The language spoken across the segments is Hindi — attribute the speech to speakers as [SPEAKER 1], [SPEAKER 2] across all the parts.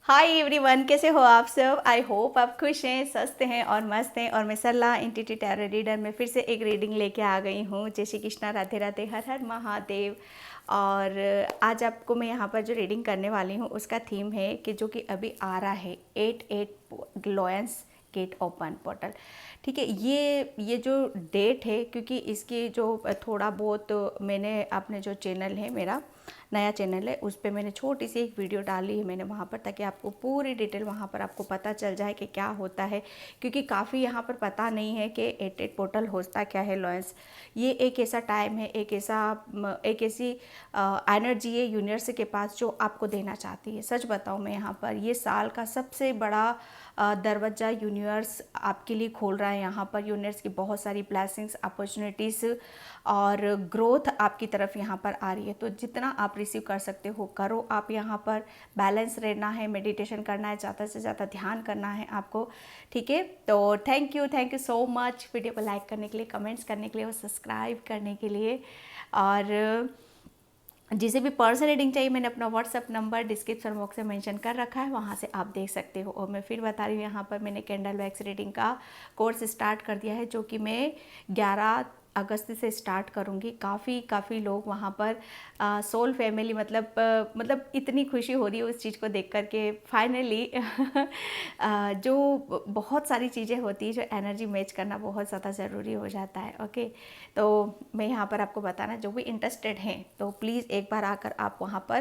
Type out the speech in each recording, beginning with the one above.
[SPEAKER 1] हाय एवरीवन, कैसे हो आप सब। आई होप आप खुश हैं, स्वस्थ हैं और मस्त हैं। और मैं सरला एंटिटी टैरो रीडर में फिर से एक रीडिंग लेके आ गई हूँ। जय श्री कृष्णा, राधे राधे, हर हर महादेव। और आज आपको मैं यहाँ पर जो रीडिंग करने वाली हूँ उसका थीम है कि जो कि अभी आ रहा है 8/8 ग्लोएंस गेट ओपन पोर्टल। ठीक है, ये जो डेट है, क्योंकि इसकी जो थोड़ा बहुत मैंने अपने जो चैनल है, मेरा नया चैनल है, उस पर मैंने छोटी सी एक वीडियो डाली है मैंने वहाँ पर, ताकि आपको पूरी डिटेल वहाँ पर आपको पता चल जाए कि क्या होता है। क्योंकि काफ़ी यहाँ पर पता नहीं है कि 8/8 पोर्टल होता क्या है। लॉयंस ये एक ऐसा टाइम है, एक ऐसी एनर्जी है यूनिवर्स के पास जो आपको देना चाहती है। सच बताऊँ मैं, यहाँ पर ये साल का सबसे बड़ा दरवाज़ा यूनिवर्स आपके लिए खोल रहा है। यहाँ पर यूनिवर्स की बहुत सारी ब्लेसिंग्स, अपॉर्चुनिटीज़ और ग्रोथ आपकी तरफ यहाँ पर आ रही है। तो जितना आप रिसीव कर सकते हो करो। आप यहाँ पर बैलेंस रहना है, मेडिटेशन करना है, ज़्यादा से ज़्यादा ध्यान करना है आपको। ठीक है, तो thank you so much video को लाइक करने के लिए, कमेंट्स करने के लिए और सब्सक्राइब करने के लिए। और जिसे भी पर्सनल रीडिंग चाहिए, मैंने अपना व्हाट्सअप नंबर डिस्क्रिप्शन बॉक्स में मेंशन कर रखा है, वहाँ से आप देख सकते हो। और मैं फिर बता रही हूँ, यहाँ पर मैंने कैंडल वैक्स रीडिंग का कोर्स स्टार्ट कर दिया है, जो कि मैं 11 अगस्त से स्टार्ट करूँगी। काफ़ी लोग वहाँ पर सोल फैमिली, मतलब इतनी खुशी हो रही है उस चीज़ को देख कर के फाइनली जो बहुत सारी चीज़ें होती है, जो एनर्जी मैच करना बहुत ज़्यादा ज़रूरी हो जाता है। ओके, तो मैं यहाँ पर आपको बताना, जो भी इंटरेस्टेड हैं तो प्लीज़ एक बार आकर आप वहाँ पर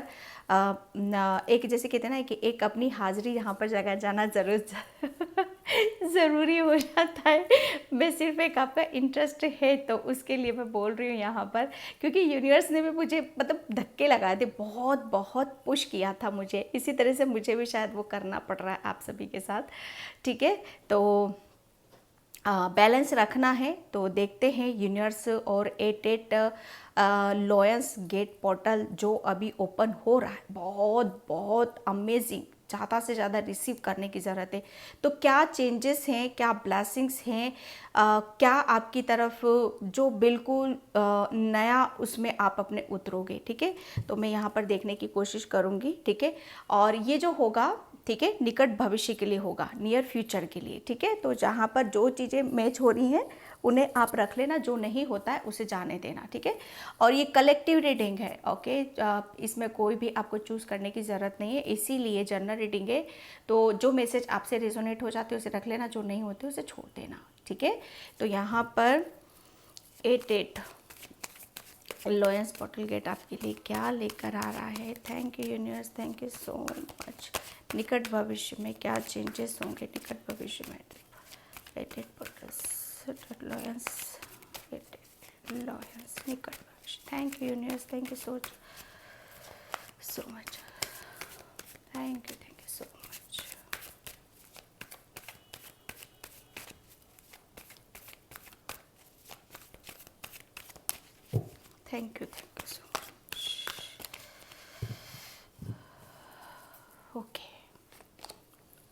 [SPEAKER 1] एक, जैसे कहते हैं ना कि एक अपनी हाज़िरी यहाँ पर जगह जाना ज़रूर ज़रूरी हो जाता है। मैं सिर्फ एक आपका इंटरेस्ट है तो उसके लिए मैं बोल रही हूँ यहाँ पर, क्योंकि यूनिवर्स ने भी मुझे मतलब धक्के लगाए थे, बहुत बहुत पुश किया था मुझे। इसी तरह से मुझे भी शायद वो करना पड़ रहा है आप सभी के साथ। ठीक है, तो बैलेंस रखना है। तो देखते हैं यूनिवर्स और 8/8 लॉयंस गेट पोर्टल जो अभी ओपन हो रहा है, बहुत बहुत अमेजिंग, ज़्यादा से ज़्यादा रिसीव करने की ज़रूरत है। तो क्या चेंजेस हैं, क्या ब्लेसिंग्स हैं, क्या आपकी तरफ जो बिल्कुल नया, उसमें आप अपने उतरोगे। ठीक है, तो मैं यहाँ पर देखने की कोशिश करूँगी। ठीक है, और ये जो होगा, ठीक है, निकट भविष्य के लिए होगा, नियर फ्यूचर के लिए। ठीक है, तो जहाँ पर जो चीज़ें मैच हो रही हैं उन्हें आप रख लेना, जो नहीं होता है उसे जाने देना। ठीक है, और ये कलेक्टिव रीडिंग है। ओके, इसमें कोई भी आपको चूज़ करने की ज़रूरत नहीं है, इसीलिए जनरल रीडिंग है। तो जो मैसेज आपसे रेजोनेट हो जाते हैं उसे रख लेना, जो नहीं होते उसे छोड़ देना। ठीक है, तो यहाँ पर 8/8 लॉयंस पोर्टल गेट आपके लिए क्या लेकर आ रहा है। Thank you universe, thank you so much. निकट भविष्य में क्या चेंजेस होंगे निकट भविष्य में। 8/8 पोर्टल्स लॉयंस, 8/8 लॉयंस निकट भविष्य। Thank you universe, thank you so much. Thank you so much. Thank you so much. Okay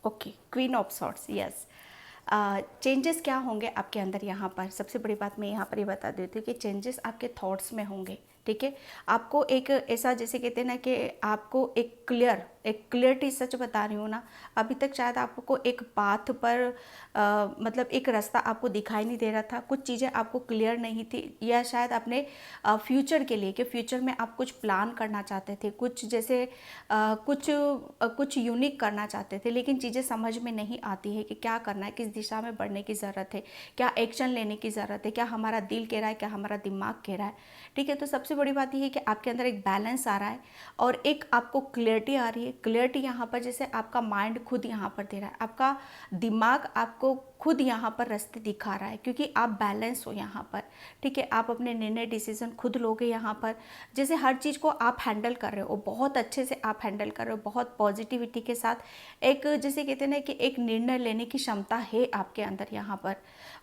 [SPEAKER 1] okay, queen of sorts, yes. Changes क्या होंगे आपके अंदर। यहाँ पर सबसे बड़ी बात मैं यहाँ पर ये बता देती हूँ कि चेंजेस आपके थॉट्स में होंगे। ठीक है, आपको एक ऐसा, जैसे कहते हैं ना कि आपको एक क्लियरिटी, सच बता रही हूँ ना, अभी तक शायद आपको एक पाथ पर मतलब एक रास्ता आपको दिखाई नहीं दे रहा था, कुछ चीज़ें आपको क्लियर नहीं थी, या शायद अपने फ्यूचर के लिए, कि फ्यूचर में आप कुछ प्लान करना चाहते थे, कुछ जैसे कुछ यूनिक करना चाहते थे, लेकिन चीज़ें समझ में नहीं आती है कि क्या करना है, किस दिशा में बढ़ने की ज़रूरत है, क्या एक्शन लेने की ज़रूरत है, क्या हमारा दिल कह रहा है, क्या हमारा दिमाग कह रहा है। ठीक है, तो सबसे बड़ी बात यह है कि आपके अंदर एक बैलेंस आ रहा है और एक आपको क्लियरिटी आ रही है। क्लियरिटी यहाँ पर जैसे आपका माइंड खुद यहाँ पर दे रहा है, आपका दिमाग आपको खुद यहाँ पर रास्ते दिखा रहा है, क्योंकि आप बैलेंस हो यहाँ पर। ठीक है, आप अपने निर्णय डिसीजन खुद लोगे यहाँ पर। जैसे हर चीज़ को आप हैंडल कर रहे हो, बहुत अच्छे से आप हैंडल कर रहे हो, बहुत पॉजिटिविटी के साथ। एक, जैसे कहते हैं ना कि एक निर्णय लेने की क्षमता है आपके अंदर यहाँ पर।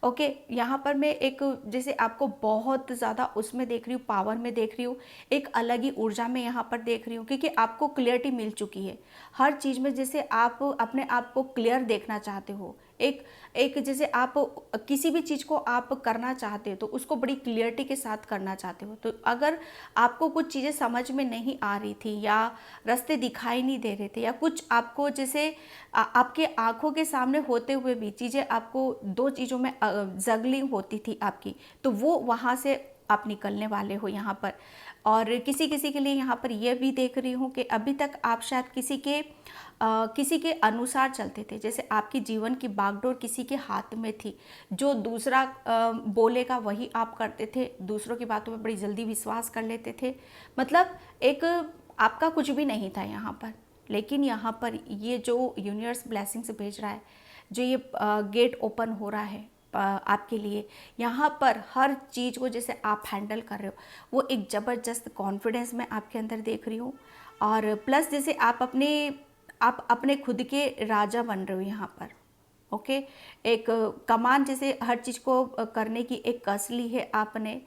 [SPEAKER 1] ओके, यहाँ पर मैं एक, जैसे आपको बहुत ज़्यादा उसमें देख रही हूँ, पावर में देख रही हूँ, एक अलग ही ऊर्जा में यहाँ पर देख रही हूँ, क्योंकि आपको क्लियरिटी मिल चुकी है हर चीज़ में। जैसे आप अपने आप को क्लियर देखना चाहते हो, एक एक जैसे आप किसी भी चीज़ को आप करना चाहते हो तो उसको बड़ी क्लियरिटी के साथ करना चाहते हो। तो अगर आपको कुछ चीज़ें समझ में नहीं आ रही थी या रास्ते दिखाई नहीं दे रहे थे या कुछ आपको जैसे आपके आंखों के सामने होते हुए भी चीज़ें आपको दो चीज़ों में जगलिंग होती थी आपकी, तो वो वहाँ से आप निकलने वाले हो यहाँ पर। और किसी किसी के लिए यहाँ पर यह भी देख रही हूँ कि अभी तक आप शायद किसी के अनुसार चलते थे, जैसे आपकी जीवन की बागडोर किसी के हाथ में थी। जो दूसरा बोलेगा वही आप करते थे, दूसरों की बातों में बड़ी जल्दी विश्वास कर लेते थे। मतलब एक आपका कुछ भी नहीं था यहाँ पर। लेकिन यहाँ पर ये जो यूनिवर्स ब्लेसिंग्स भेज रहा है, जो ये गेट ओपन हो रहा है आपके लिए, यहाँ पर हर चीज़ को जैसे आप हैंडल कर रहे हो, वो एक ज़बरदस्त कॉन्फिडेंस मैं आपके अंदर देख रही हूँ। और प्लस जैसे आप अपने खुद के राजा बन रहे हो यहाँ पर। ओके, एक कमान जैसे हर चीज़ को करने की एक कस ली है आपने।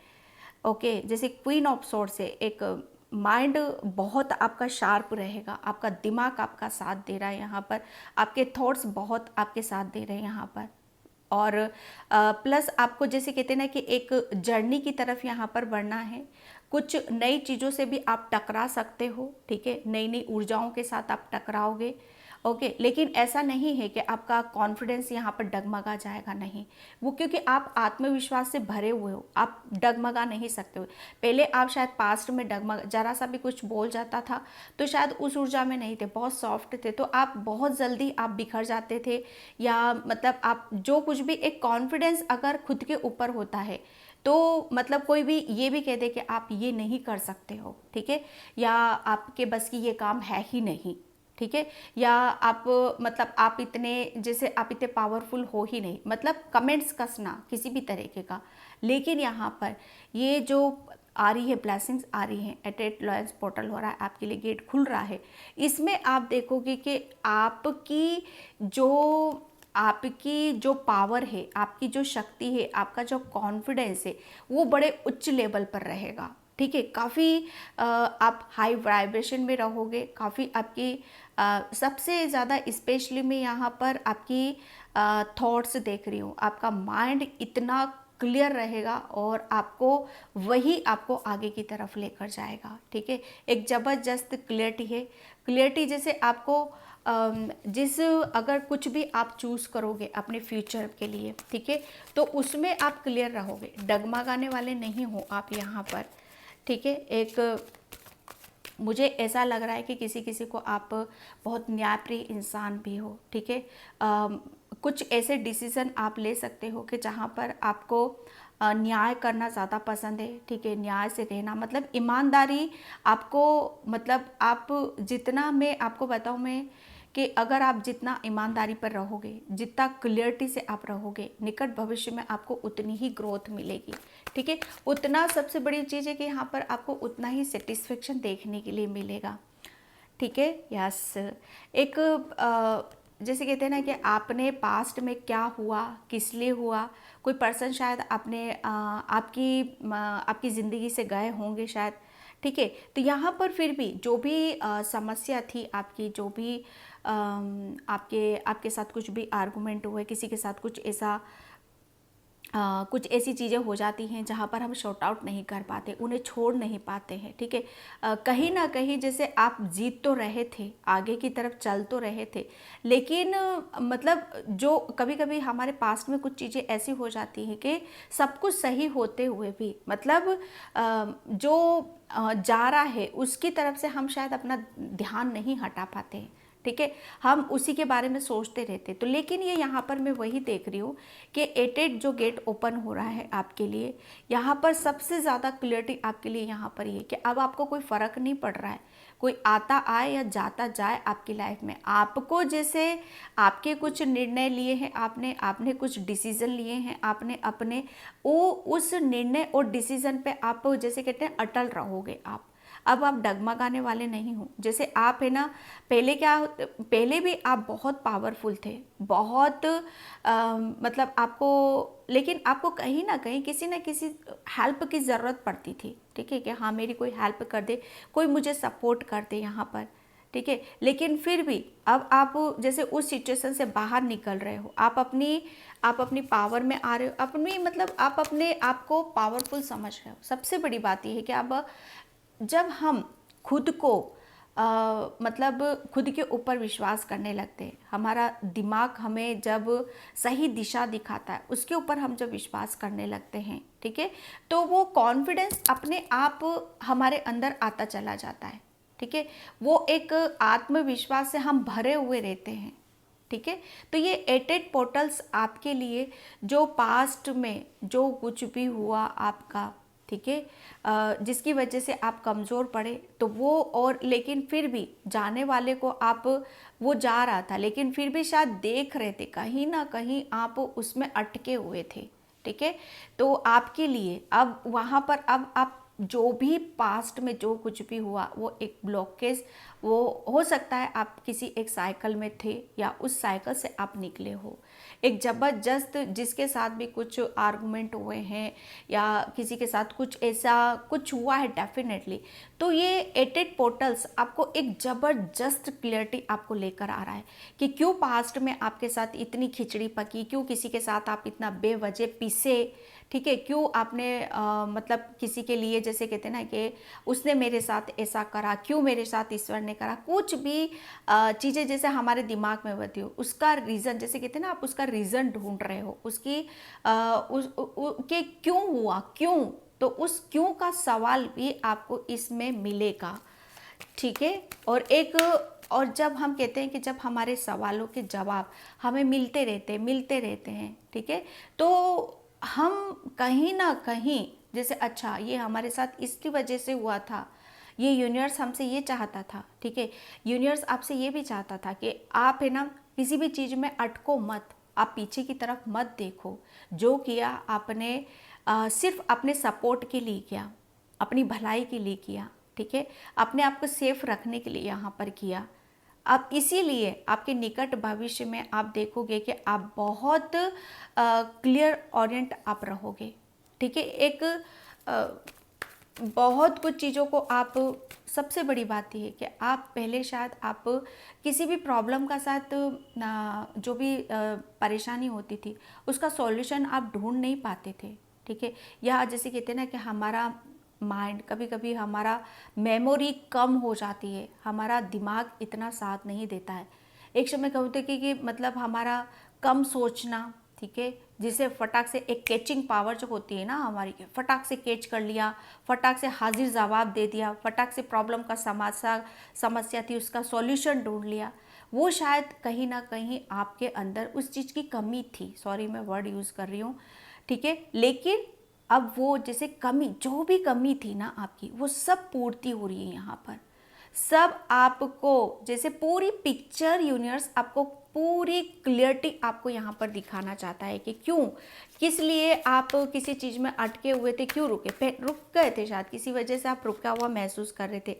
[SPEAKER 1] ओके, जैसे क्वीन ऑफ सोर्ड्स है, एक माइंड बहुत आपका शार्प रहेगा, आपका दिमाग आपका साथ दे रहा है यहाँ पर, आपके थॉट्स बहुत आपके साथ दे रहे हैं यहाँ पर। और प्लस आपको जैसे कहते हैं ना कि एक जर्नी की तरफ यहाँ पर बढ़ना है। कुछ नई चीज़ों से भी आप टकरा सकते हो, ठीक है, नई नई ऊर्जाओं के साथ आप टकराओगे। ओके, लेकिन ऐसा नहीं है कि आपका कॉन्फिडेंस यहाँ पर डगमगा जाएगा, नहीं। वो क्योंकि आप आत्मविश्वास से भरे हुए हो, आप डगमगा नहीं सकते हो। पहले आप शायद पास्ट में डगमगा, जरा सा भी कुछ बोल जाता था तो शायद उस ऊर्जा में नहीं थे, बहुत सॉफ्ट थे, तो आप बहुत जल्दी आप बिखर जाते थे। या मतलब आप जो कुछ भी एक कॉन्फिडेंस अगर खुद के ऊपर होता है तो मतलब कोई भी ये भी कह दे कि आप ये नहीं कर सकते हो, ठीक है, या आपके बस की ये काम है ही नहीं, ठीक है, या आप मतलब आप इतने पावरफुल हो ही नहीं, मतलब कमेंट्स कसना किसी भी तरीके का। लेकिन यहाँ पर ये जो आ रही है ब्लेसिंग्स आ रही हैं, एटेट लॉयल्स पोर्टल हो रहा है आपके लिए, गेट खुल रहा है। इसमें आप देखोगे कि आपकी जो पावर है, आपकी जो शक्ति है, आपका जो कॉन्फिडेंस है, वो बड़े उच्च लेवल पर रहेगा, ठीक है। काफ़ी आप हाई वाइब्रेशन में रहोगे, काफ़ी आपकी सबसे ज़्यादा स्पेशली मैं यहाँ पर आपकी थॉट्स देख रही हूँ। आपका माइंड इतना क्लियर रहेगा और वही आपको आगे की तरफ लेकर जाएगा, ठीक है। एक ज़बरदस्त क्लियरिटी है, क्लियरिटी जैसे आपको अगर कुछ भी आप चूज़ करोगे अपने फ्यूचर के लिए, ठीक है, तो उसमें आप क्लियर रहोगे, डगमगाने वाले नहीं हो आप यहाँ पर, ठीक है। एक मुझे ऐसा लग रहा है कि किसी किसी को आप बहुत न्यायप्रिय इंसान भी हो, ठीक है। कुछ ऐसे डिसीज़न आप ले सकते हो कि जहाँ पर आपको न्याय करना ज़्यादा पसंद है, ठीक है, न्याय से रहना, मतलब ईमानदारी आपको, मतलब आप जितना, मैं आपको बताऊँ मैं कि अगर आप जितना ईमानदारी पर रहोगे, जितना क्लियरिटी से आप रहोगे, निकट भविष्य में आपको उतनी ही ग्रोथ मिलेगी, ठीक है। उतना सबसे बड़ी चीज़ है कि यहाँ पर आपको उतना ही सेटिस्फेक्शन देखने के लिए मिलेगा, ठीक है। यस, एक जैसे कहते हैं ना कि आपने पास्ट में क्या हुआ, किस लिए हुआ, कोई पर्सन शायद आपकी ज़िंदगी से गए होंगे शायद, ठीक है। तो यहाँ पर फिर भी जो भी समस्या थी आपकी, जो भी आपके साथ कुछ भी आर्गुमेंट हुए, किसी के साथ कुछ ऐसी चीज़ें हो जाती हैं जहाँ पर हम शॉर्ट आउट नहीं कर पाते, उन्हें छोड़ नहीं पाते हैं, ठीक है। कहीं ना कहीं जैसे आप जीत तो रहे थे, आगे की तरफ चल तो रहे थे, लेकिन मतलब जो कभी कभी हमारे पास्ट में कुछ चीज़ें ऐसी हो जाती हैं कि सब कुछ सही होते हुए भी मतलब जो जा रहा है उसकी तरफ से हम शायद अपना ध्यान नहीं हटा पाते हैं, ठीक है, हम उसी के बारे में सोचते रहते। तो लेकिन ये यहाँ पर मैं वही देख रही हूँ कि एटेट जो गेट ओपन हो रहा है आपके लिए, यहाँ पर सबसे ज़्यादा क्लियरिटी आपके लिए यहाँ पर ये कि अब आपको कोई फ़र्क नहीं पड़ रहा है, कोई आता आए या जाता जाए आपकी लाइफ में। आपको जैसे आपके कुछ निर्णय लिए हैं, आपने कुछ डिसीज़न लिए हैं, आपने अपने उस निर्णय और डिसीज़न पे आप जैसे कहते हैं अटल रहोगे आप। अब आप डगमगाने वाले नहीं हो। जैसे आप है ना, पहले भी आप बहुत पावरफुल थे, बहुत मतलब लेकिन आपको कहीं ना कहीं किसी न किसी हेल्प की ज़रूरत पड़ती थी, ठीक है, कि हाँ मेरी कोई हेल्प कर दे, कोई मुझे सपोर्ट कर दे यहाँ पर, ठीक है। लेकिन फिर भी अब आप जैसे उस सिचुएशन से बाहर निकल रहे हो, आप अपनी पावर में आ रहे हो, अपनी मतलब आप अपने आप को पावरफुल समझ रहे हो। सबसे बड़ी बात यह है कि अब जब हम खुद को मतलब खुद के ऊपर विश्वास करने लगते हैं, हमारा दिमाग हमें जब सही दिशा दिखाता है, उसके ऊपर हम जब विश्वास करने लगते हैं, ठीक है, तो वो कॉन्फिडेंस अपने आप हमारे अंदर आता चला जाता है, ठीक है। वो एक आत्मविश्वास से हम भरे हुए रहते हैं, ठीक है। तो ये 88 पोर्टल्स आपके लिए जो पास्ट में जो कुछ भी हुआ आपका, ठीक है, जिसकी वजह से आप कमज़ोर पड़े, तो वो और लेकिन फिर भी जाने वाले को आप, वो जा रहा था लेकिन फिर भी शायद देख रहे थे कहीं ना कहीं आप उसमें अटके हुए थे, ठीक है। तो आपके लिए अब वहाँ पर अब आप जो भी पास्ट में जो कुछ भी हुआ वो एक ब्लॉकेज, वो हो सकता है आप किसी एक साइकिल में थे या उस साइकिल से आप निकले हो, एक ज़बरदस्त जिसके साथ भी कुछ आर्गुमेंट हुए हैं या किसी के साथ कुछ ऐसा कुछ हुआ है डेफिनेटली। तो ये 88 पोर्टल्स आपको एक ज़बरदस्त क्लियरिटी आपको लेकर आ रहा है कि क्यों पास्ट में आपके साथ इतनी खिचड़ी पकी, क्यों किसी के साथ आप इतना बेवजह पिसे, ठीक है, क्यों आपने मतलब किसी के लिए जैसे कहते हैं ना कि उसने मेरे साथ ऐसा करा, क्यों मेरे साथ ईश्वर ने करा, कुछ भी चीज़ें जैसे हमारे दिमाग में होती हो, उसका रीज़न जैसे कहते हैं ना, आप उसका रीज़न ढूंढ रहे हो, उसकी कि क्यों हुआ, क्यों, तो उस क्यों का सवाल भी आपको इसमें मिलेगा, ठीक है। और जब हम कहते हैं कि जब हमारे सवालों के जवाब हमें मिलते रहते हैं, ठीक है, तो हम कहीं ना कहीं जैसे अच्छा ये हमारे साथ इसकी वजह से हुआ था, ये यूनिवर्स हमसे ये चाहता था, ठीक है, यूनिवर्स आपसे ये भी चाहता था कि आप है ना किसी भी चीज़ में अटको मत, आप पीछे की तरफ मत देखो, जो किया आपने सिर्फ अपने सपोर्ट के लिए किया, अपनी भलाई के लिए किया, ठीक है, अपने आप को सेफ रखने के लिए यहाँ पर किया। अब इसीलिए आपके निकट भविष्य में आप देखोगे कि आप बहुत क्लियर ओरिएंट आप रहोगे, ठीक है। एक बहुत कुछ चीज़ों को आप, सबसे बड़ी बात यह है कि आप पहले शायद आप किसी भी प्रॉब्लम का साथ जो भी परेशानी होती थी उसका सॉल्यूशन आप ढूंढ नहीं पाते थे, ठीक है। या जैसे कहते हैं ना कि हमारा माइंड कभी कभी हमारा मेमोरी कम हो जाती है, हमारा दिमाग इतना साथ नहीं देता है। एक समय कहते हैं कि मतलब हमारा कम सोचना, ठीक है, जिसे फटाक से एक कैचिंग पावर जो होती है ना हमारी, फटाक से कैच कर लिया, फटाक से हाजिर जवाब दे दिया, फटाक से प्रॉब्लम का समस्या थी उसका सॉल्यूशन ढूंढ लिया, वो शायद कहीं ना कहीं आपके अंदर उस चीज़ की कमी थी, सॉरी मैं वर्ड यूज़ कर रही हूँ, ठीक है। लेकिन अब वो जैसे कमी, जो भी कमी थी ना आपकी, वो सब पूर्ति हो रही है यहाँ पर, सब आपको जैसे पूरी पिक्चर यूनिवर्स आपको पूरी क्लियरिटी आपको यहाँ पर दिखाना चाहता है कि क्यों, किस लिए आप किसी चीज़ में अटके हुए थे, क्यों रुक गए थे, शायद किसी वजह से आप रुका हुआ महसूस कर रहे थे।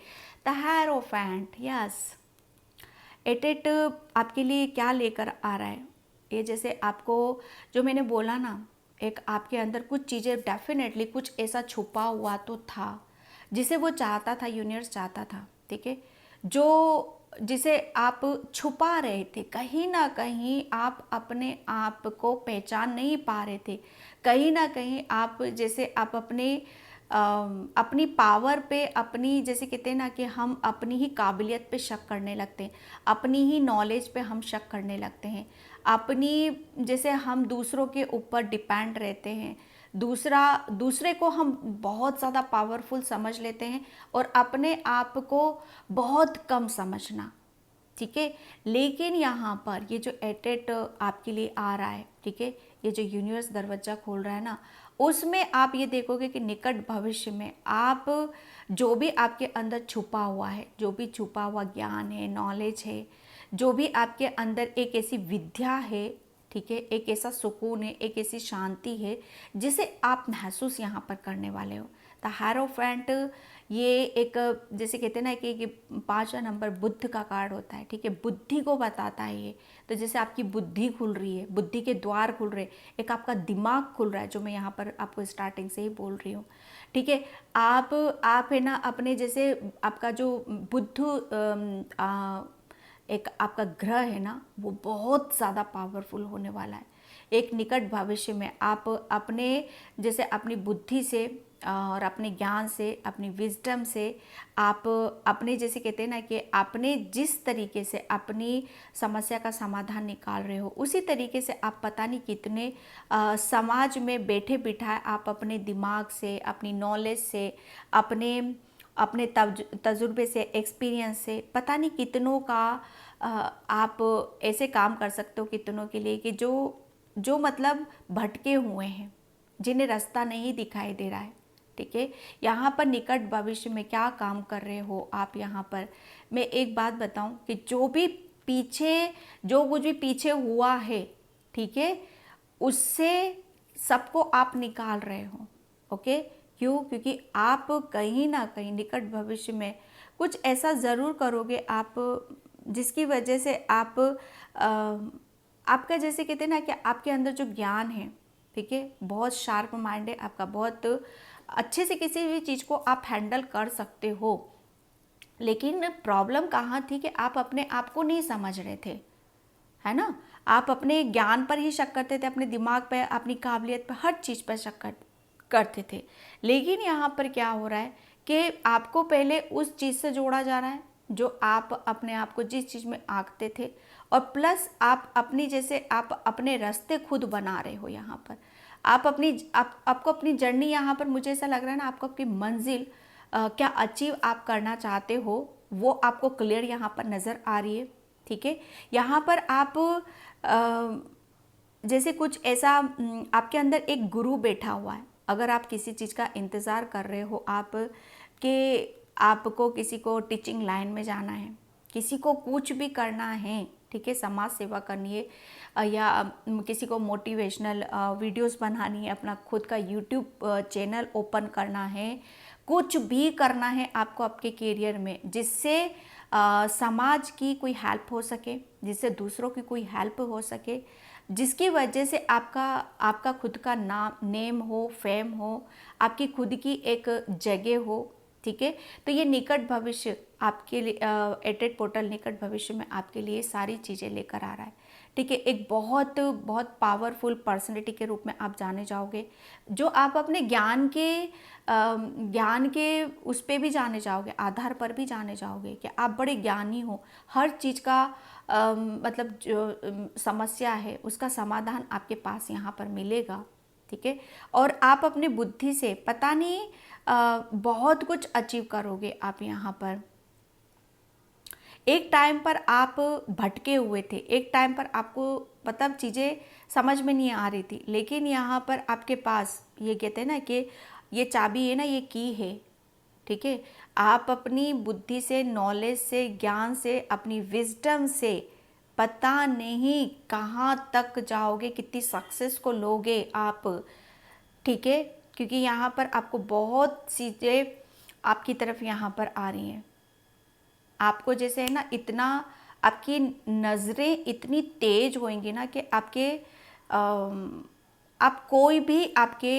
[SPEAKER 1] द हायरोफेंट, यस, एट आपके लिए क्या लेकर आ रहा है, ये जैसे आपको जो मैंने बोला ना, एक आपके अंदर कुछ चीज़ें डेफिनेटली कुछ ऐसा छुपा हुआ तो था जिसे वो चाहता था, यूनिवर्स चाहता था, ठीक है, जो जिसे आप छुपा रहे थे, कहीं ना कहीं आप अपने आप को पहचान नहीं पा रहे थे, कहीं ना कहीं आप जैसे आप अपनी पावर पे, अपनी जैसे कहते हैं ना कि हम अपनी ही काबिलियत पे शक करने लगते हैं, अपनी ही नॉलेज पे हम शक करने लगते हैं, अपनी जैसे हम दूसरों के ऊपर डिपेंड रहते हैं, दूसरे को हम बहुत ज़्यादा पावरफुल समझ लेते हैं और अपने आप को बहुत कम समझना, ठीक है। लेकिन यहाँ पर ये जो एट आपके लिए आ रहा है, ठीक है, ये जो यूनिवर्स दरवाजा खोल रहा है ना, उसमें आप ये देखोगे कि निकट भविष्य में आप जो भी आपके अंदर छुपा हुआ है, जो भी छुपा हुआ ज्ञान है, नॉलेज है, जो भी आपके अंदर एक ऐसी विद्या है, ठीक है, एक ऐसा सुकून है, एक ऐसी शांति है जिसे आप महसूस यहाँ पर करने वाले हो। द हायरोफेंट ये एक जैसे कहते हैं ना कि 5वां नंबर बुद्ध का कार्ड होता है, ठीक है, बुद्धि को बताता है ये। तो जैसे आपकी बुद्धि खुल रही है, बुद्धि के द्वार खुल रहे, एक आपका दिमाग खुल रहा है, जो मैं यहाँ पर आपको स्टार्टिंग से ही बोल रही हूँ, ठीक है। आप है ना अपने जैसे आपका जो बुद्ध एक आपका ग्रह है ना वो बहुत ज़्यादा पावरफुल होने वाला है। एक निकट भविष्य में आप अपने जैसे अपनी बुद्धि से और अपने ज्ञान से, अपनी विजडम से आप अपने जैसे कहते हैं ना कि आपने जिस तरीके से अपनी समस्या का समाधान निकाल रहे हो उसी तरीके से आप पता नहीं कितने समाज में बैठे बिठाए आप अपने दिमाग से, अपनी नॉलेज से, अपने अपने तजुर्बे से, एक्सपीरियंस से पता नहीं कितनों का आप ऐसे काम कर सकते हो कितनों के लिए कि जो मतलब भटके हुए हैं, जिन्हें रास्ता नहीं दिखाई दे रहा है। ठीक है, यहाँ पर निकट भविष्य में क्या काम कर रहे हो आप यहाँ पर, मैं एक बात बताऊँ कि जो कुछ भी पीछे हुआ है, ठीक है, उससे सबको आप निकाल रहे हो। ओके, क्यों? क्योंकि आप कहीं ना कहीं निकट भविष्य में कुछ ऐसा ज़रूर करोगे आप जिसकी वजह से आपका जैसे कहते हैं ना कि आपके अंदर जो ज्ञान है, ठीक है, बहुत शार्प माइंड है आपका, बहुत अच्छे से किसी भी चीज़ को आप हैंडल कर सकते हो। लेकिन प्रॉब्लम कहाँ थी कि आप अपने आप को नहीं समझ रहे थे, है ना। आप अपने ज्ञान पर ही शक करते थे, अपने दिमाग पर, अपनी काबिलियत पर, हर चीज़ पर शक करते थे। लेकिन यहाँ पर क्या हो रहा है कि आपको पहले उस चीज़ से जोड़ा जा रहा है जो आप अपने आप को जिस चीज़ में आंकते थे, और प्लस आप अपनी जैसे आप अपने रास्ते खुद बना रहे हो। यहाँ पर आपको अपनी जर्नी, यहाँ पर मुझे ऐसा लग रहा है ना, आपको अपनी मंजिल क्या अचीव आप करना चाहते हो वो आपको क्लियर यहाँ पर नज़र आ रही है। ठीक है, यहाँ पर आप जैसे कुछ ऐसा आपके अंदर एक गुरु बैठा हुआ है। अगर आप किसी चीज़ का इंतज़ार कर रहे हो, आप कि आपको किसी को टीचिंग लाइन में जाना है, किसी को कुछ भी करना है, ठीक है, समाज सेवा करनी है, या किसी को मोटिवेशनल वीडियोस बनानी है, अपना खुद का यूट्यूब चैनल ओपन करना है, कुछ भी करना है आपको आपके करियर में, जिससे समाज की कोई हेल्प हो सके, जिससे दूसरों की कोई हेल्प हो सके, जिसकी वजह से आपका खुद का नाम, नेम हो, फेम हो, आपकी खुद की एक जगह हो। ठीक है, तो ये निकट भविष्य आपके लिए एटेड पोर्टल निकट भविष्य में आपके लिए सारी चीज़ें लेकर आ रहा है। ठीक है, एक बहुत बहुत पावरफुल पर्सनैलिटी के रूप में आप जाने जाओगे, जो आप अपने ज्ञान के उस पे भी जाने जाओगे, आधार पर भी जाने जाओगे कि आप बड़े ज्ञानी हो। हर चीज़ का मतलब जो समस्या है उसका समाधान आपके पास यहाँ पर मिलेगा। ठीक है, और आप अपनी बुद्धि से पता नहीं बहुत कुछ अचीव करोगे आप यहाँ पर। एक टाइम पर आप भटके हुए थे, एक टाइम पर आपको मतलब चीज़ें समझ में नहीं आ रही थी, लेकिन यहाँ पर आपके पास ये कहते हैं ना कि ये चाबी है ना, ये की है। ठीक है, आप अपनी बुद्धि से, नॉलेज से, ज्ञान से, अपनी विजडम से पता नहीं कहाँ तक जाओगे, कितनी सक्सेस को लोगे आप। ठीक है, क्योंकि यहाँ पर आपको बहुत चीज़ें आपकी तरफ यहाँ पर आ रही हैं। आपको जैसे है ना, इतना आपकी नज़रें इतनी तेज होंगी ना कि आप कोई भी आपके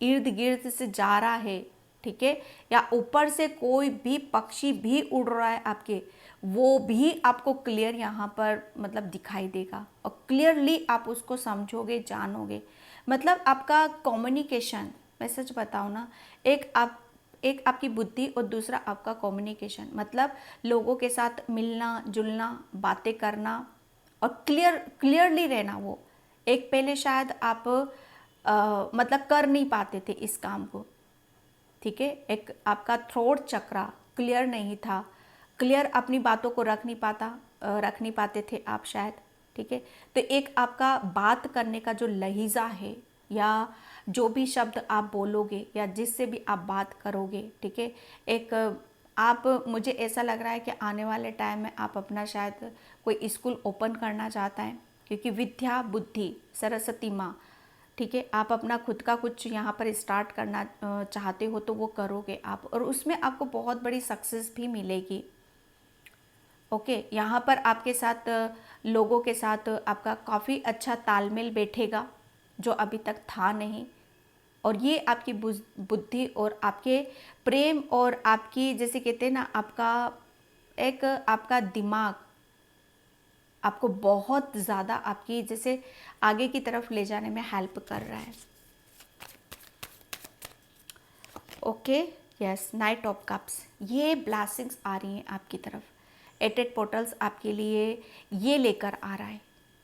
[SPEAKER 1] इर्द गिर्द से जा रहा है, ठीक है, या ऊपर से कोई भी पक्षी भी उड़ रहा है आपके, वो भी आपको क्लियर यहाँ पर मतलब दिखाई देगा, और क्लियरली आप उसको समझोगे, जानोगे। मतलब आपका कम्युनिकेशन, मैं सच बताऊँ ना, एक आपकी बुद्धि और दूसरा आपका कम्युनिकेशन, मतलब लोगों के साथ मिलना जुलना, बातें करना और क्लियरली रहना। वो एक पहले शायद आप मतलब कर नहीं पाते थे इस काम को। ठीक है, एक आपका थ्रोट चक्रा क्लियर नहीं था, क्लियर अपनी बातों को रख नहीं पाते थे आप शायद। ठीक है, तो एक आपका बात करने का जो लहजा है, या जो भी शब्द आप बोलोगे, या जिससे भी आप बात करोगे, ठीक है, एक आप, मुझे ऐसा लग रहा है कि आने वाले टाइम में आप अपना शायद कोई स्कूल ओपन करना चाहता है, क्योंकि विद्या बुद्धि सरस्वती माँ, ठीक है, आप अपना खुद का कुछ यहाँ पर स्टार्ट करना चाहते हो तो वो करोगे आप, और उसमें आपको बहुत बड़ी सक्सेस भी मिलेगी। ओके, यहाँ पर आपके साथ लोगों के साथ आपका काफ़ी अच्छा तालमेल बैठेगा, जो अभी तक था नहीं। और ये आपकी बुद्धि और आपके प्रेम और आपकी, जैसे कहते हैं ना, आपका दिमाग आपको बहुत ज़्यादा आपकी जैसे आगे की तरफ ले जाने में हेल्प कर रहा है। Okay, yes, night of cups, ये ब्लेसिंग्स आ रही हैं आपकी तरफ। एट पोर्टल्स आपके लिए ये लेकर आ रहा है,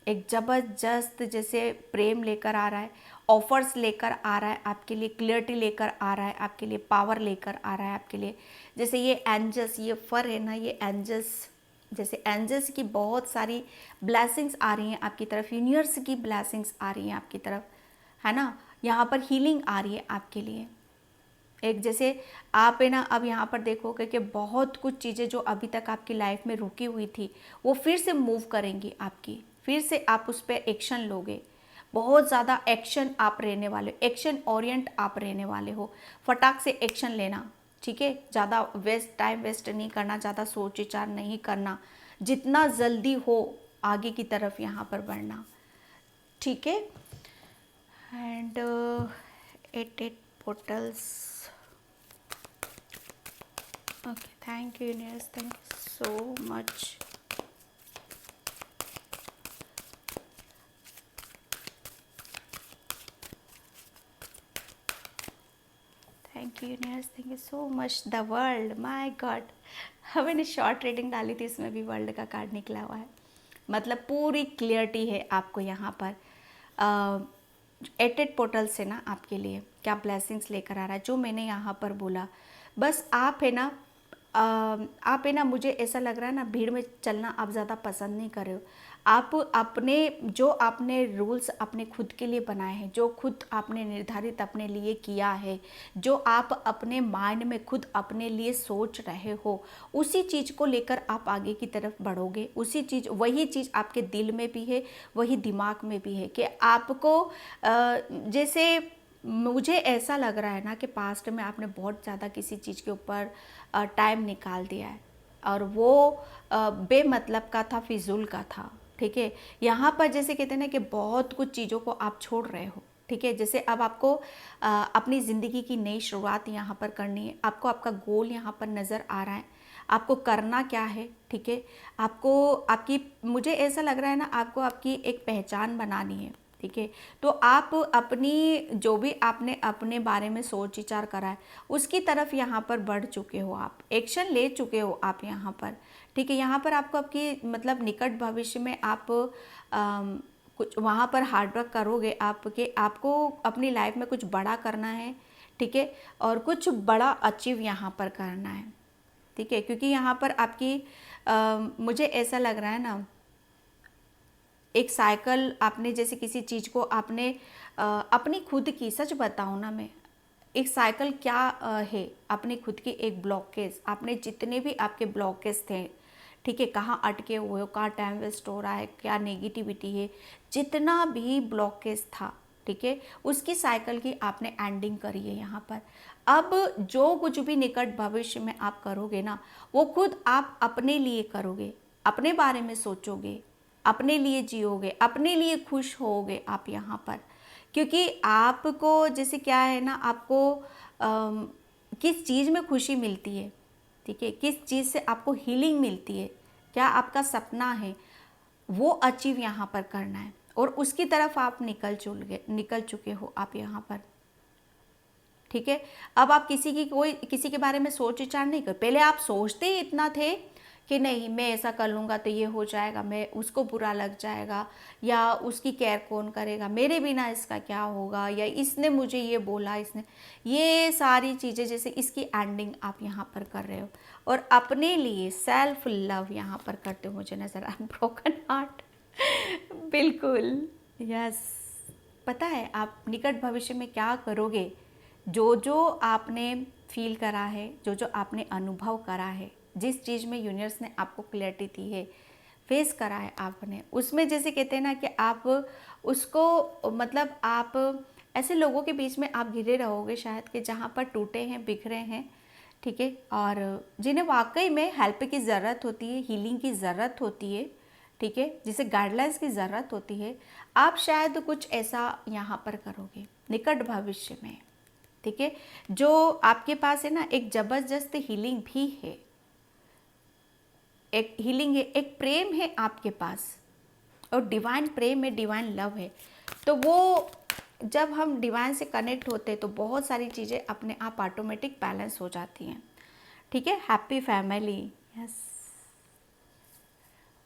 [SPEAKER 1] एक ज़बरदस्त जैसे प्रेम लेकर आ रहा है, ऑफर्स लेकर आ रहा है आपके लिए, क्लियरिटी लेकर आ रहा है आपके लिए, पावर लेकर आ रहा है आपके लिए। जैसे ये एंजल्स, ये फर है ना, ये एंजल्स, जैसे एंजल्स की बहुत सारी ब्लेसिंग्स आ रही हैं आपकी तरफ, यूनिवर्स की ब्लेसिंग्स आ रही हैं आपकी तरफ, है ना। यहाँ पर हीलिंग आ रही है आपके लिए। एक जैसे आप है ना, अब यहाँ पर देखोगे कि बहुत कुछ चीज़ें जो अभी तक आपकी लाइफ में रुकी हुई थी वो फिर से मूव करेंगी आपकी, फिर से आप उस पर एक्शन लोगे। बहुत ज़्यादा एक्शन आप रहने वाले हो, एक्शन ओरिएंट आप रहने वाले हो। फटाक से एक्शन लेना, ठीक है, ज़्यादा टाइम वेस्ट नहीं करना, ज़्यादा सोच विचार नहीं करना, जितना जल्दी हो आगे की तरफ यहाँ पर बढ़ना, ठीक है। And eight portals, okay, thank you universe, thank you so much. Thank you universe, thank you so much. The world, my god, मैंने शॉर्ट रीडिंग डाली थी, इसमें भी वर्ल्ड का कार्ड निकला हुआ है। मतलब पूरी क्लियरिटी है आपको यहाँ पर। एट पोर्टल से ना आपके लिए क्या ब्लेसिंग्स लेकर आ रहा है, जो मैंने यहाँ पर बोला। बस आप है ना, मुझे ऐसा लग रहा है ना, भीड़ में चलना आप ज़्यादा पसंद नहीं कर रहे हो। आप अपने, जो आपने रूल्स अपने खुद के लिए बनाए हैं, जो खुद आपने निर्धारित अपने लिए किया है, जो आप अपने माइंड में खुद अपने लिए सोच रहे हो, उसी चीज़ को लेकर आप आगे की तरफ बढ़ोगे। वही चीज़ आपके दिल में भी है, वही दिमाग में भी है कि आपको जैसे मुझे ऐसा लग रहा है ना कि पास्ट में आपने बहुत ज़्यादा किसी चीज़ के ऊपर टाइम निकाल दिया है और वो बेमतलब का था, फिजूल का था, ठीक है। यहाँ पर जैसे कहते हैं ना कि बहुत कुछ चीज़ों को आप छोड़ रहे हो, ठीक है। जैसे अब आपको अपनी ज़िंदगी की नई शुरुआत यहाँ पर करनी है, आपको आपका गोल यहाँ पर नज़र आ रहा है, आपको करना क्या है, ठीक है। मुझे ऐसा लग रहा है ना, आपको आपकी एक पहचान बनानी है, ठीक है। तो आप अपनी, जो भी आपने अपने बारे में सोच विचार करा है, उसकी तरफ यहाँ पर बढ़ चुके हो, आप एक्शन ले चुके हो आप यहाँ पर, ठीक है। यहाँ पर आपको आपकी मतलब निकट भविष्य में आप कुछ वहाँ पर हार्डवर्क करोगे, आपको अपनी लाइफ में कुछ बड़ा करना है, ठीक है, और कुछ बड़ा अचीव यहाँ पर करना है, ठीक है। क्योंकि यहाँ पर आपकी मुझे ऐसा लग रहा है ना, एक साइकिल आपने, जैसे किसी चीज़ को आपने अपनी खुद की, सच बताऊँ ना मैं, एक साइकिल क्या है, अपनी खुद की एक ब्लॉकेज, आपने जितने भी आपके ब्लॉकेज थे, ठीक है, कहाँ अटके हुए हो, कहाँ टाइम वेस्ट हो रहा है, क्या नेगेटिविटी है, जितना भी ब्लॉकेज था, ठीक है, उसकी साइकिल की आपने एंडिंग करी है यहाँ पर। अब जो कुछ भी निकट भविष्य में आप करोगे ना, वो खुद आप अपने लिए करोगे, अपने बारे में सोचोगे, अपने लिए जियोगे, अपने लिए खुश होगे आप यहाँ पर। क्योंकि आपको जैसे क्या है ना, आपको किस चीज़ में खुशी मिलती है, ठीक है, किस चीज़ से आपको हीलिंग मिलती है, क्या आपका सपना है, वो अचीव यहाँ पर करना है, और उसकी तरफ आप निकल चुके हो आप यहाँ पर, ठीक है। अब आप किसी के बारे में सोच विचार नहीं कर, पहले आप सोचते ही इतना थे कि नहीं, मैं ऐसा कर लूँगा तो ये हो जाएगा, मैं उसको बुरा लग जाएगा, या उसकी केयर कौन करेगा, मेरे बिना इसका क्या होगा, या इसने मुझे ये बोला, ये सारी चीज़ें, जैसे इसकी एंडिंग आप यहाँ पर कर रहे हो, और अपने लिए सेल्फ लव यहाँ पर करते हो, मुझे नज़र आ, ब्रोकन हार्ट, बिल्कुल, यस। पता है आप निकट भविष्य में क्या करोगे, जो जो आपने फील करा है, जो जो आपने अनुभव करा है, जिस चीज़ में यूनिवर्स ने आपको क्लैरिटी दी है, फेस करा है आपने, उसमें जैसे कहते हैं ना कि आप उसको, मतलब आप ऐसे लोगों के बीच में आप घिरे रहोगे शायद, कि जहाँ पर टूटे हैं, बिखरे हैं, ठीक है, और जिन्हें वाकई में हेल्प की ज़रूरत होती है, हीलिंग की ज़रूरत होती है, ठीक है, जिसे गाइडलाइंस की ज़रूरत होती है, आप शायद कुछ ऐसा यहाँ पर करोगे, निकट भविष्य में, ठीक है। जो आपके पास है ना, एक ज़बरदस्त हीलिंग भी है, एक हीलिंग है, एक प्रेम है आपके पास, और डिवाइन प्रेम है, डिवाइन लव है। तो वो जब हम डिवाइन से कनेक्ट होते हैं तो बहुत सारी चीज़ें अपने आप ऑटोमेटिक बैलेंस हो जाती हैं, ठीक है। Happy family, yes.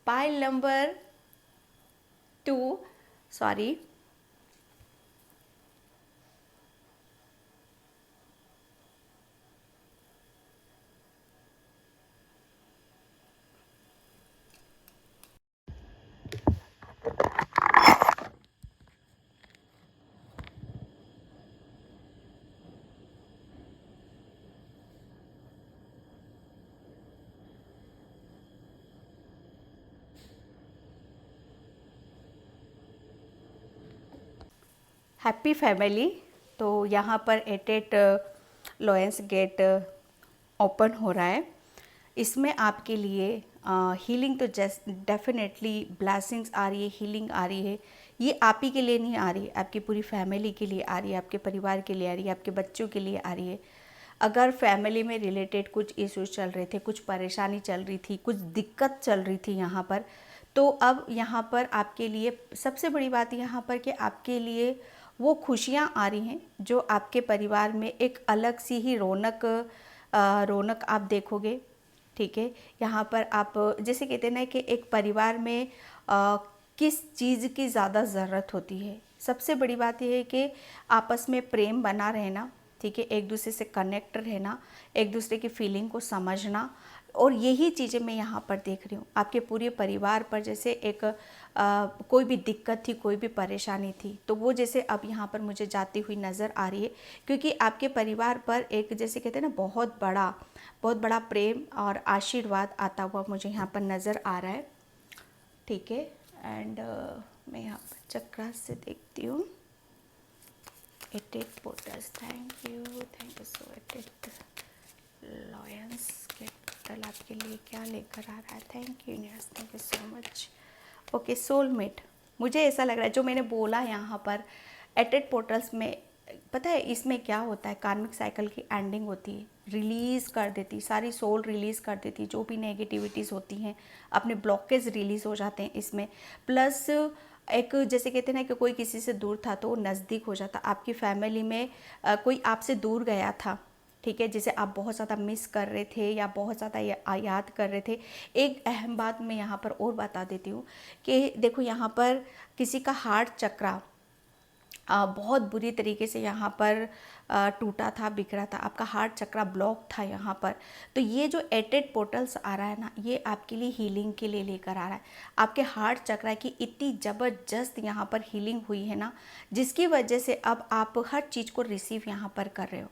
[SPEAKER 1] Pile number 2, sorry, happy family. तो यहाँ पर एट लॉयंस गेट ओपन हो रहा है। इसमें आपके लिए हीलिंग तो जस्ट डेफिनेटली ब्लेसिंग्स आ रही है, हीलिंग आ रही है। ये आप ही के लिए नहीं आ रही, आपकी पूरी फैमिली के लिए आ रही है, आपके परिवार के लिए आ रही है, आपके बच्चों के लिए आ रही है। अगर फैमिली में रिलेटेड कुछ इश्यूज चल रहे थे, कुछ परेशानी चल रही थी, कुछ दिक्कत चल रही थी यहाँ पर, तो अब यहाँ पर आपके लिए सबसे बड़ी बात यहाँ पर कि आपके लिए वो खुशियाँ आ रही हैं जो आपके परिवार में एक अलग सी ही रौनक आप देखोगे, ठीक है। यहाँ पर आप जैसे कहते हैं ना कि एक परिवार में किस चीज़ की ज़्यादा ज़रूरत होती है, सबसे बड़ी बात यह है कि आपस में प्रेम बना रहना, ठीक है, एक दूसरे से कनेक्ट रहना, एक दूसरे की फीलिंग को समझना। और यही चीज़ें मैं यहाँ पर देख रही हूँ आपके पूरे परिवार पर। जैसे एक कोई भी दिक्कत थी, कोई भी परेशानी थी, तो वो जैसे अब यहाँ पर मुझे जाती हुई नज़र आ रही है, क्योंकि आपके परिवार पर एक जैसे कहते हैं ना बहुत बड़ा प्रेम और आशीर्वाद आता हुआ मुझे यहाँ पर नज़र आ रहा है, ठीक है। एंड मैं यहाँ पर चक्रा से देखती हूँ। Eight portals, thank you so eight lions capital आपके लिए क्या लेकर आ रहा है। Thank you universe, thank you so much. Okay, soulmate. मुझे ऐसा लग रहा है जो मैंने बोला यहाँ पर एट पोर्टल्स में, पता है इसमें क्या होता है, कार्मिक साइकिल की एंडिंग होती है, रिलीज़ कर देती, सारी सोल रिलीज़ कर देती, जो भी नेगेटिविटीज़ होती हैं, अपने ब्लॉकेज रिलीज़ हो जाते हैं इसमें। प्लस एक जैसे कहते हैं ना कि कोई किसी से दूर था तो वो नज़दीक हो जाता। आपकी फैमिली में कोई आपसे दूर गया था, ठीक है, जिसे आप बहुत ज़्यादा मिस कर रहे थे या बहुत ज़्यादा याद कर रहे थे। एक अहम बात मैं यहाँ पर और बता देती हूँ कि देखो यहाँ पर किसी का हार्ट चक्रा बहुत बुरी तरीके से यहाँ पर टूटा था, बिखरा था, आपका हार्ट चक्रा ब्लॉक था यहाँ पर। तो ये जो एट पोर्टल्स आ रहा है ना, ये आपके लिए हीलिंग के लिए लेकर आ रहा है। आपके हार्ट चक्रा की इतनी ज़बरदस्त यहाँ पर हीलिंग हुई है ना, जिसकी वजह से अब आप हर चीज़ को रिसीव यहाँ पर कर रहे हो।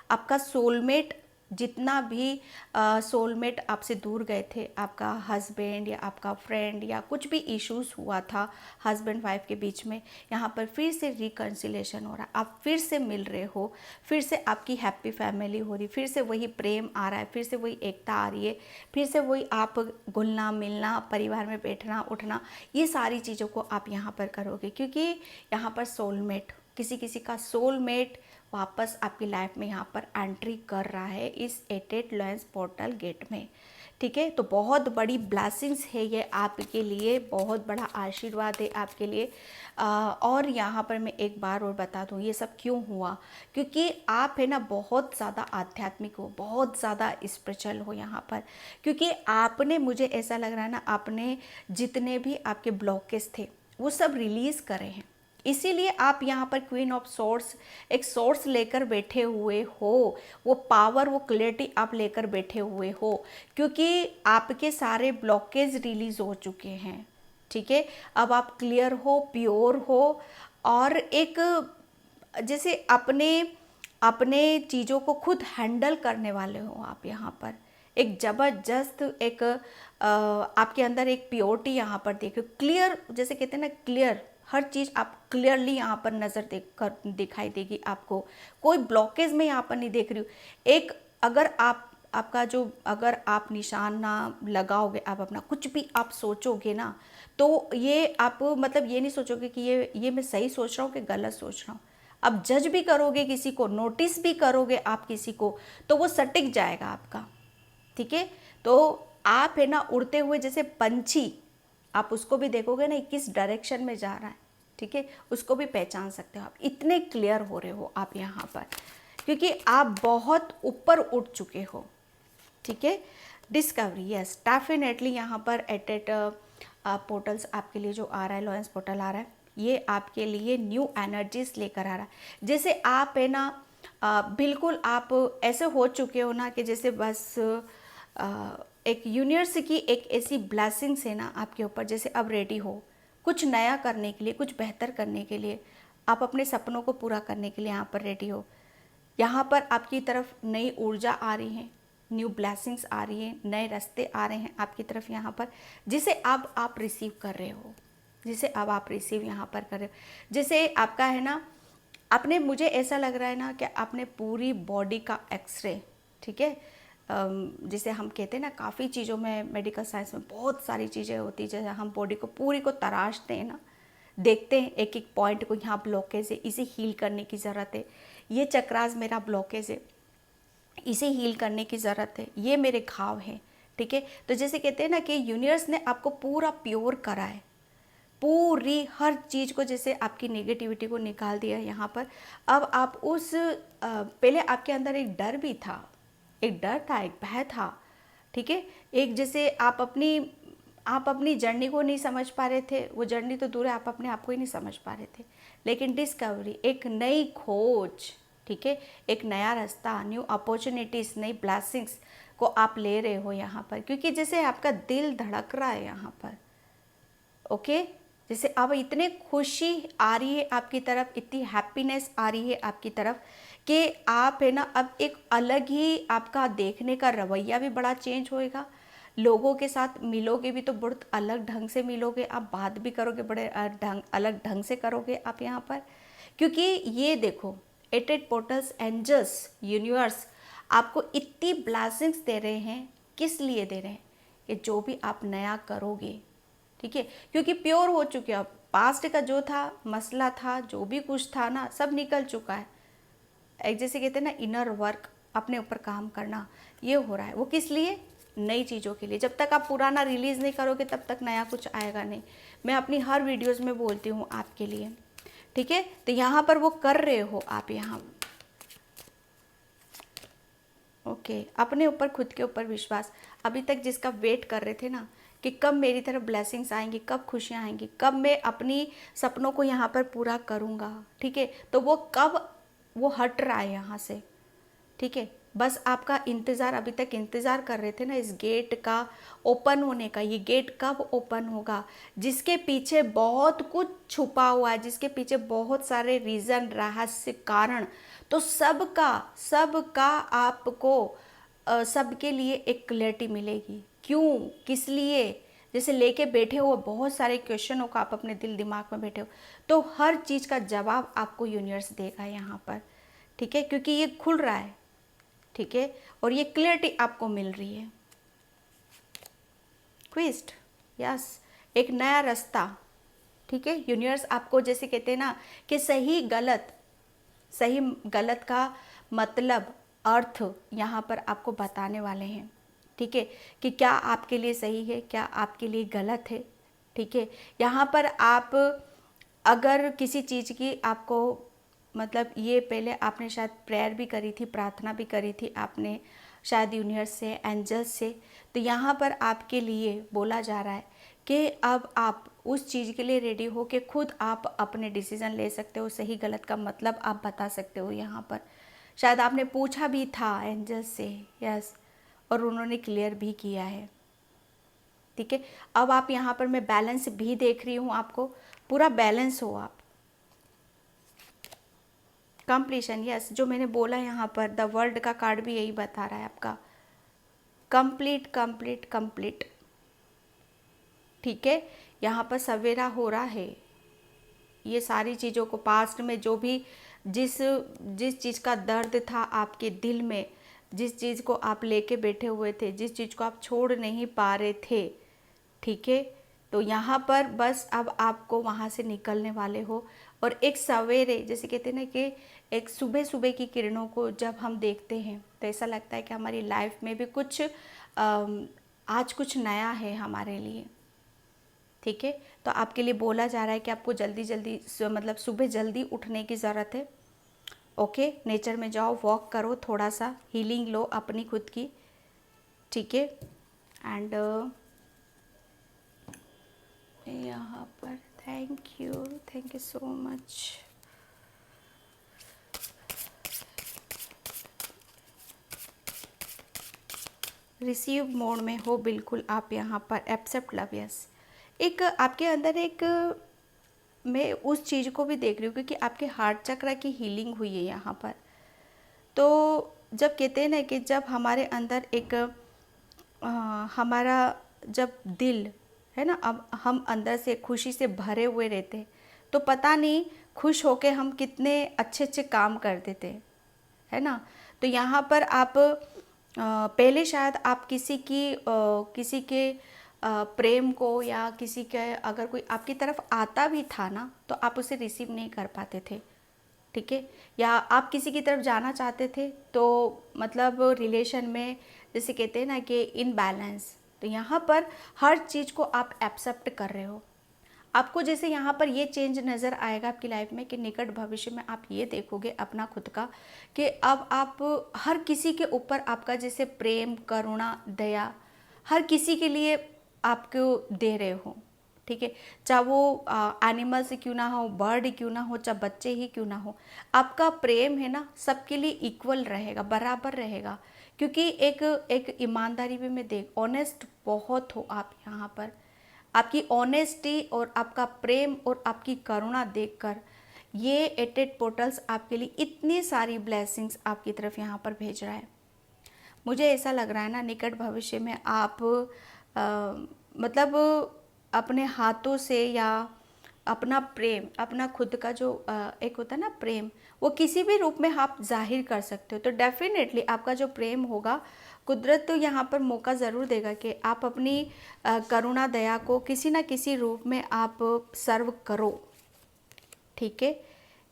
[SPEAKER 1] आपका सोलमेट, जितना भी सोलमेट आपसे दूर गए थे, आपका हस्बैंड या आपका फ्रेंड या कुछ भी इश्यूज हुआ था हस्बैंड वाइफ के बीच में, यहाँ पर फिर से रिकन्सिलेशन हो रहा है, आप फिर से मिल रहे हो, फिर से आपकी हैप्पी फैमिली हो रही, फिर से वही प्रेम आ रहा है, फिर से वही एकता आ रही है, फिर से वही आप घुलना मिलना, परिवार में बैठना उठना, ये सारी चीज़ों को आप यहाँ पर करोगे, क्योंकि यहाँ पर सोलमेट, किसी का सोलमेट वापस आपकी लाइफ में यहाँ पर एंट्री कर रहा है इस एट लॉयंस पोर्टल गेट में, ठीक है। तो बहुत बड़ी ब्लेसिंग्स है ये आपके लिए, बहुत बड़ा आशीर्वाद है आपके लिए। और यहाँ पर मैं एक बार और बता दूँ ये सब क्यों हुआ, क्योंकि आप है ना बहुत ज़्यादा आध्यात्मिक हो, बहुत ज़्यादा स्पिरिचुअल हो यहाँ पर, क्योंकि आपने, मुझे ऐसा लग रहा है ना, आपने जितने भी आपके ब्लॉकेज थे वो सब रिलीज़ करे हैं, इसीलिए आप यहाँ पर क्वीन ऑफ सोर्स, एक सोर्स लेकर बैठे हुए हो, वो पावर, वो क्लैरिटी आप लेकर बैठे हुए हो, क्योंकि आपके सारे ब्लॉकेज रिलीज हो चुके हैं, ठीक है। अब आप क्लियर हो, प्योर हो, और एक जैसे अपने अपने चीज़ों को खुद हैंडल करने वाले हो आप यहाँ पर। एक ज़बरदस्त एक आपके अंदर एक प्योरिटी यहाँ पर देखो, क्लियर, जैसे कहते हैं ना क्लियर, हर चीज़ आप क्लियरली यहाँ पर नज़र देख कर दिखाई देगी आपको, कोई ब्लॉकेज में यहाँ पर नहीं देख रही हूँ। एक अगर आपका जो, अगर आप निशान ना लगाओगे, आप अपना कुछ भी आप सोचोगे ना, तो ये आप मतलब ये नहीं सोचोगे कि ये मैं सही सोच रहा हूँ कि गलत सोच रहा हूँ, अब जज भी करोगे किसी को, नोटिस भी करोगे आप किसी को, तो वो सटिक जाएगा आपका। ठीक है, तो आप है ना उड़ते हुए जैसे पंछी, आप उसको भी देखोगे ना किस डायरेक्शन में जा रहा है, ठीक है, उसको भी पहचान सकते हो आप। इतने क्लियर हो रहे हो आप यहाँ पर, क्योंकि आप बहुत ऊपर उठ चुके हो। ठीक है, डिस्कवरी, यस डेफिनेटली यहाँ पर एट पोर्टल्स आपके लिए जो आ रहा है, लॉयंस पोर्टल आ रहा है, ये आपके लिए न्यू एनर्जीज लेकर आ रहा है। जैसे आप है ना बिल्कुल आप ऐसे हो चुके हो ना कि जैसे बस एक यूनिवर्स की एक ऐसी ब्लेसिंग्स है ना आपके ऊपर, जैसे अब रेडी हो कुछ नया करने के लिए, कुछ बेहतर करने के लिए, आप अपने सपनों को पूरा करने के लिए यहाँ पर रेडी हो। यहाँ पर आपकी तरफ नई ऊर्जा आ रही है, न्यू ब्लेसिंग्स आ रही है, नए रास्ते आ रहे हैं आपकी तरफ यहाँ पर, जिसे अब आप रिसीव कर रहे हो, जिसे अब आप रिसीव यहाँ पर कर रहे हो। जैसे आपका है ना, आपने, मुझे ऐसा लग रहा है ना कि आपने पूरी बॉडी का एक्सरे, ठीक है, जिसे हम कहते हैं ना, काफ़ी चीज़ों में मेडिकल साइंस में बहुत सारी चीज़ें होती है, जैसे हम बॉडी को पूरी को तराशते हैं ना, देखते हैं एक एक पॉइंट को, यहाँ ब्लॉकेज है, इसे हील करने की ज़रूरत है, ये चक्रास मेरा ब्लॉकेज है, इसे हील करने की ज़रूरत है, ये मेरे घाव है। ठीक है, तो जैसे कहते हैं ना कि यूनिवर्स ने आपको पूरा प्योर करा है, पूरी हर चीज़ को, जैसे आपकी नेगेटिविटी को निकाल दिया यहाँ पर। अब आप उस पहले आपके अंदर एक डर भी था, एक डर था, एक भय था। ठीक है, एक जैसे आप अपनी जर्नी को नहीं समझ पा रहे थे, वो जर्नी तो दूर है, आप अपने आप को ही नहीं समझ पा रहे थे, लेकिन डिस्कवरी, एक नई खोज, ठीक है, एक नया रास्ता, न्यू अपॉर्चुनिटीज़, नई ब्लेसिंग्स को आप ले रहे हो यहाँ पर, क्योंकि जैसे आपका दिल धड़क रहा है यहाँ पर। ओके, जैसे अब इतने खुशी आ रही है आपकी तरफ, इतनी हैप्पीनेस आ रही है आपकी तरफ कि आप है ना अब एक अलग ही आपका देखने का रवैया भी बड़ा चेंज होएगा। लोगों के साथ मिलोगे भी तो बहुत अलग ढंग से मिलोगे, आप बात भी करोगे बड़े अलग ढंग से करोगे आप यहाँ पर, क्योंकि ये देखो एट पोर्टल्स, एंजल्स, यूनिवर्स आपको इतनी ब्लेसिंग्स दे रहे हैं। किस लिए दे रहे हैं? कि जो भी आप नया करोगे, ठीक है, क्योंकि प्योर हो चुके हो। पास्ट का जो था मसला था, जो भी कुछ था ना, सब निकल चुका है। एक जैसे कहते हैं ना इनर वर्क, अपने ऊपर काम करना, ये हो रहा है। वो किस लिए? नई चीज़ों के लिए। जब तक आप पुराना रिलीज़ नहीं करोगे तब तक नया कुछ आएगा नहीं। मैं अपनी हर वीडियोज़ में बोलती हूँ आपके लिए, ठीक है। तो यहाँ पर वो कर रहे हो आप यहाँ, ओके। अपने ऊपर, खुद के ऊपर विश्वास। अभी तक जिसका वेट कर रहे थे ना कि कब मेरी तरफ ब्लेसिंग्स आएंगी, कब खुशियाँ आएंगी, कब मैं अपनी सपनों को यहाँ पर पूरा करूँगा, ठीक है, तो वो कब वो हट रहा है यहाँ से, ठीक है। बस आपका इंतज़ार, अभी तक इंतज़ार कर रहे थे ना इस गेट का ओपन होने का। ये गेट कब ओपन होगा? जिसके पीछे बहुत कुछ छुपा हुआ है, जिसके पीछे बहुत सारे रीज़न, रहस्य, कारण, तो सबका आपको सबके लिए एक क्लैरिटी मिलेगी। क्यों, किस लिए, जैसे लेके बैठे हो बहुत सारे क्वेश्चनों का, आप अपने दिल दिमाग में बैठे हो, तो हर चीज़ का जवाब आपको यूनिवर्स देगा यहाँ पर, ठीक है, क्योंकि ये खुल रहा है, ठीक है, और ये क्लैरिटी आपको मिल रही है। क्विस्ट, यस, एक नया रास्ता, ठीक है। यूनिवर्स आपको जैसे कहते हैं ना कि सही गलत का मतलब, अर्थ यहाँ पर आपको बताने वाले हैं, ठीक है, कि क्या आपके लिए सही है, क्या आपके लिए गलत है, ठीक है। यहाँ पर आप अगर किसी चीज़ की आपको, मतलब ये पहले आपने शायद प्रेयर भी करी थी, प्रार्थना भी करी थी आपने शायद यूनिवर्स से, एंजल्स से, तो यहाँ पर आपके लिए बोला जा रहा है कि अब आप उस चीज़ के लिए रेडी हो कि खुद आप अपने डिसीज़न ले सकते हो, सही गलत का मतलब आप बता सकते हो। यहाँ पर शायद आपने पूछा भी था एंजल्स से, यस, और उन्होंने क्लियर भी किया है, ठीक है। अब आप यहाँ पर, मैं बैलेंस भी देख रही हूँ, आपको पूरा बैलेंस हो आप। कंप्लीशन, यस, जो मैंने बोला यहाँ पर द वर्ल्ड का कार्ड भी यही बता रहा है आपका, कंप्लीट कंप्लीट कंप्लीट, ठीक है। यहाँ पर सवेरा हो रहा है। ये सारी चीज़ों को, पास्ट में जो भी जिस चीज़ का दर्द था आपके दिल में, जिस चीज़ को आप लेके बैठे हुए थे, जिस चीज़ को आप छोड़ नहीं पा रहे थे, ठीक है, तो यहाँ पर बस अब आपको वहाँ से निकलने वाले हो, और एक सवेरे, जैसे कहते हैं ना कि एक सुबह सुबह की किरणों को जब हम देखते हैं तो ऐसा लगता है कि हमारी लाइफ में भी कुछ आज कुछ नया है हमारे लिए। ठीक है, तो आपके लिए बोला जा रहा है कि आपको जल्दी जल्दी मतलब सुबह जल्दी उठने की ज़रूरत है। ओके, नेचर में जाओ, वॉक करो, थोड़ा सा हीलिंग लो अपनी खुद की। ठीक है, एंड यहाँ पर thank you so much. Receive mode में हो बिल्कुल आप यहाँ पर, एक्सेप्ट लव, यस। एक आपके अंदर एक, मैं उस चीज़ को भी देख रही हूँ क्योंकि आपके हार्ट चक्र की हीलिंग हुई है यहाँ पर। तो जब कहते हैं ना कि जब हमारे अंदर एक हमारा जब दिल है ना, अब हम अंदर से खुशी से भरे हुए रहते हैं, तो पता नहीं खुश होके हम कितने अच्छे अच्छे काम करते थे, है ना। तो यहाँ पर आप पहले शायद आप किसी के प्रेम को या किसी के अगर कोई आपकी तरफ आता भी था ना, तो आप उसे रिसीव नहीं कर पाते थे। ठीक है, या आप किसी की तरफ जाना चाहते थे तो मतलब रिलेशन में जैसे कहते हैं ना कि इनबैलेंस, तो यहाँ पर हर चीज़ को आप एक्सेप्ट कर रहे हो। आपको जैसे यहाँ पर ये चेंज नज़र आएगा आपकी लाइफ में कि निकट भविष्य में आप ये देखोगे अपना खुद का, कि अब आप हर किसी के ऊपर आपका जैसे प्रेम, करुणा, दया हर किसी के लिए आपको दे रहे हो। ठीक है, चाहे वो एनिमल से क्यों ना हो, बर्ड क्यों ना हो, चाहे बच्चे ही क्यों ना हो, आपका प्रेम है ना सबके लिए इक्वल रहेगा, बराबर रहेगा। क्योंकि एक ईमानदारी भी मैं देख, ऑनेस्ट बहुत हो आप यहाँ पर। आपकी ऑनेस्टी और आपका प्रेम और आपकी करुणा देखकर ये 88 पोर्टल्स आपके लिए इतनी सारी ब्लेसिंग्स आपकी तरफ यहाँ पर भेज रहा है। मुझे ऐसा लग रहा है ना निकट भविष्य में आप मतलब अपने हाथों से या अपना प्रेम, अपना खुद का जो एक होता है ना प्रेम, वो किसी भी रूप में आप जाहिर कर सकते हो। तो डेफिनेटली आपका जो प्रेम होगा, कुदरत तो यहाँ पर मौका ज़रूर देगा कि आप अपनी करुणा, दया को किसी ना किसी रूप में आप सर्व करो। ठीक है,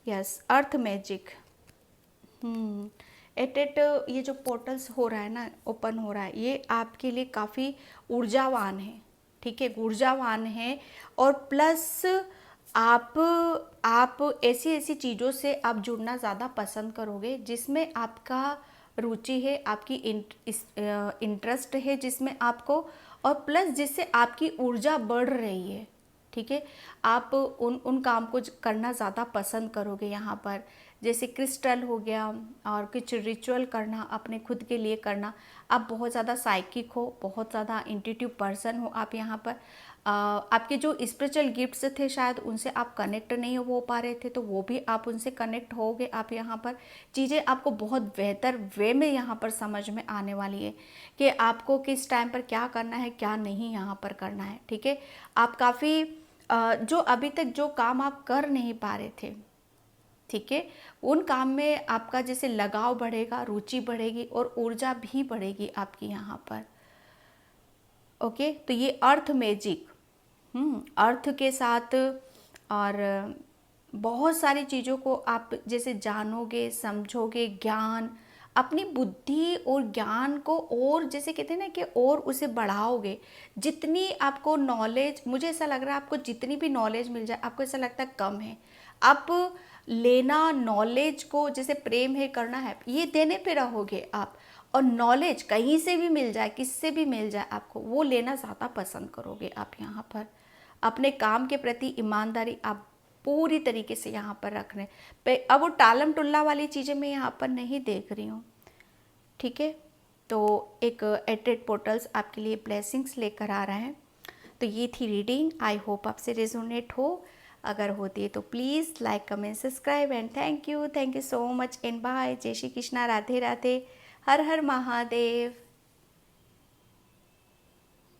[SPEAKER 1] यस, अर्थ मैजिक। ये जो पोर्टल्स हो रहा है ना, ओपन हो रहा है, ये आपके लिए काफ़ी ऊर्जावान है। ठीक है, ऊर्जावान है, और प्लस आप ऐसी ऐसी चीज़ों से आप जुड़ना ज़्यादा पसंद करोगे जिसमें आपका रुचि है, आपकी इंटरेस्ट है जिसमें आपको, और प्लस जिससे आपकी ऊर्जा बढ़ रही है। ठीक है, आप उन काम को करना ज़्यादा पसंद करोगे यहाँ पर, जैसे क्रिस्टल हो गया और कुछ रिचुअल करना, अपने खुद के लिए करना। आप बहुत ज़्यादा साइकिक हो, बहुत ज़्यादा इंट्यूटिव पर्सन हो आप यहाँ पर। आपके जो स्पिरिचुअल गिफ्ट्स थे शायद उनसे आप कनेक्ट नहीं हो पा रहे थे, तो वो भी आप उनसे कनेक्ट होगे आप यहाँ पर। चीज़ें आपको बहुत बेहतर वे में यहाँ पर समझ में आने वाली है कि आपको किस टाइम पर क्या करना है, क्या नहीं यहाँ पर करना है। ठीक है, आप काफ़ी जो अभी तक जो काम आप कर नहीं पा रहे थे, ठीक है, उन काम में आपका जैसे लगाव बढ़ेगा, रुचि बढ़ेगी और ऊर्जा भी बढ़ेगी आपकी यहाँ पर। ओके, तो ये अर्थ मैजिक, अर्थ के साथ, और बहुत सारी चीज़ों को आप जैसे जानोगे, समझोगे, ज्ञान, अपनी बुद्धि और ज्ञान को और जैसे कहते हैं ना कि और उसे बढ़ाओगे। जितनी आपको नॉलेज, मुझे ऐसा लग रहा है आपको जितनी भी नॉलेज मिल जाए आपको ऐसा लगता है कम है। आप लेना नॉलेज को, जैसे प्रेम है, करना है, ये देने पे रहोगे आप, और नॉलेज कहीं से भी मिल जाए, किससे भी मिल जाए, आपको वो लेना ज़्यादा पसंद करोगे आप यहाँ पर। अपने काम के प्रति ईमानदारी आप पूरी तरीके से यहाँ पर रखने पे, अब वो टालम टुल्ला वाली चीज़ें मैं यहाँ पर नहीं देख रही हूँ। ठीक है, तो एक 88 पोर्टल्स आपके लिए ब्लेसिंग्स लेकर आ रहा है। तो ये थी रीडिंग, आई होप आपसे रेजोनेट हो। अगर होती है तो please like, comment, subscribe, and thank you so much, and bye. Jai Shri Krishna, Radhe Radhe, her her Mahadev.